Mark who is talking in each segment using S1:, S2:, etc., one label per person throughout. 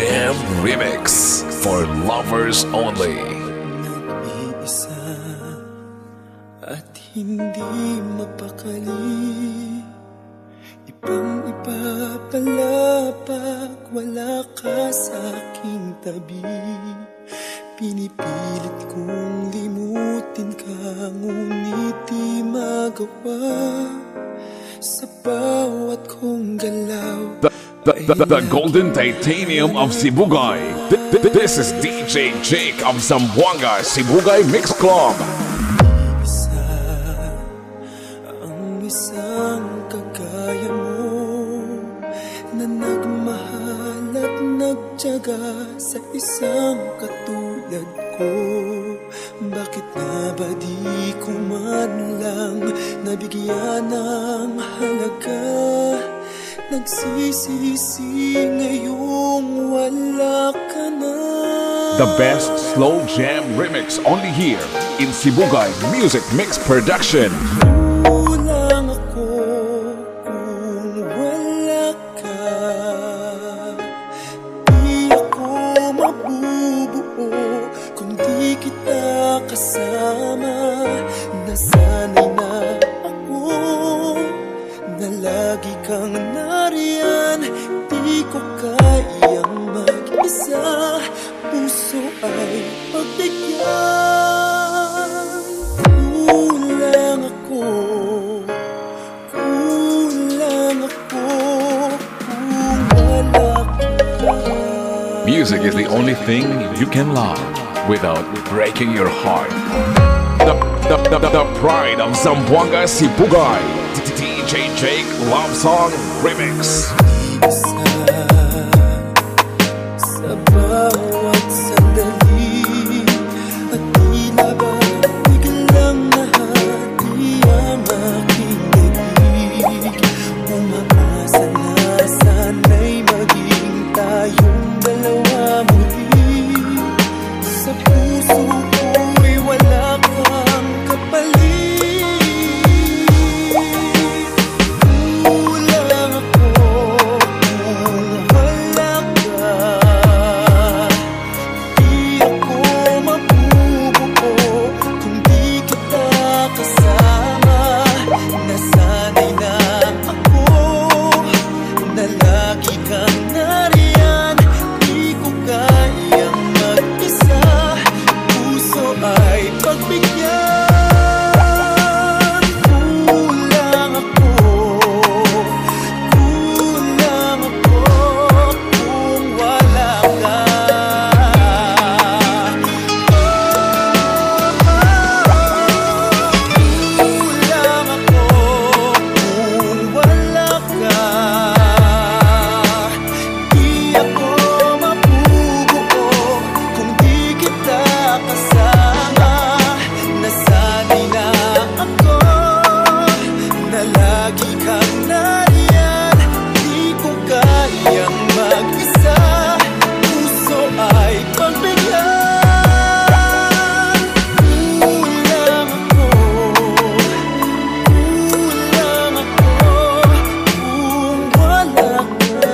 S1: Jam Remix for lovers only.
S2: Nag-iisa at hindi mapakali, ibang-iba pala pag wala ka sa aking tabi. Pinipilit kong limutin ka, ngunit di magawa. Sa bawat kong galaw,
S1: The golden titanium of Sibugay. This is DJ Jake of Zamboanga Sibugay Mix Club.
S2: isa ang isang kagaya mo, na nagmahal at nagtiyaga sa isang katulad ko. Bakit nga ba di ko man lang nabigyan ng halaga? Nagsisisi ngayong wala ka na.
S1: The best slow jam remix only here in Sibugay Music Mix Production.
S2: Kulang ako kung wala ka. Di ako mabubuo kung di kita kasama. Nasanay na ako na lagi kang nariyan. Di ko kayang mag-isa, puso ay pagbigyan. Kulang ako kung wala ka.
S1: Music is the only thing you can love without breaking your heart. The pride of Zamboanga Sibugay, DJ Jake Love Song Remix.
S2: Isa sa bawat sandali, at tila ba biglang nahati ang aking daig. Umaasa na sana'y maging tayong dalawa muli. Sa puso ko'y wala kang kapalit. Kulang ako kung wala ka. Di ako mabubuo kung di kita kasama. Nasanay na ako na lagi kang nariyan. Di ko kayang mag-isa, puso ay pagbigyan. Kulang ako kung wala ka. Kulang ako kung wala ka. Di ako mabubuo kung di kita kasama. Nasanay na ako na lagi kang nariyan. Di ko kayang mag-isa, puso ay pagbigyan. Kulang ako kung wala ka.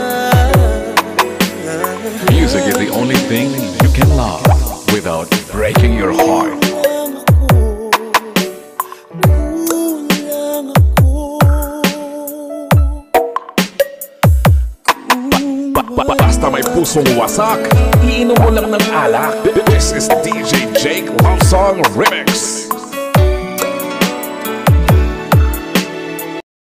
S1: Music is the only thing you can love without breaking your heart.
S2: Kulang ako.
S1: Basta may pusong wasak, iinom mo lang ng alak. This is DJ Jake Love Song Remix.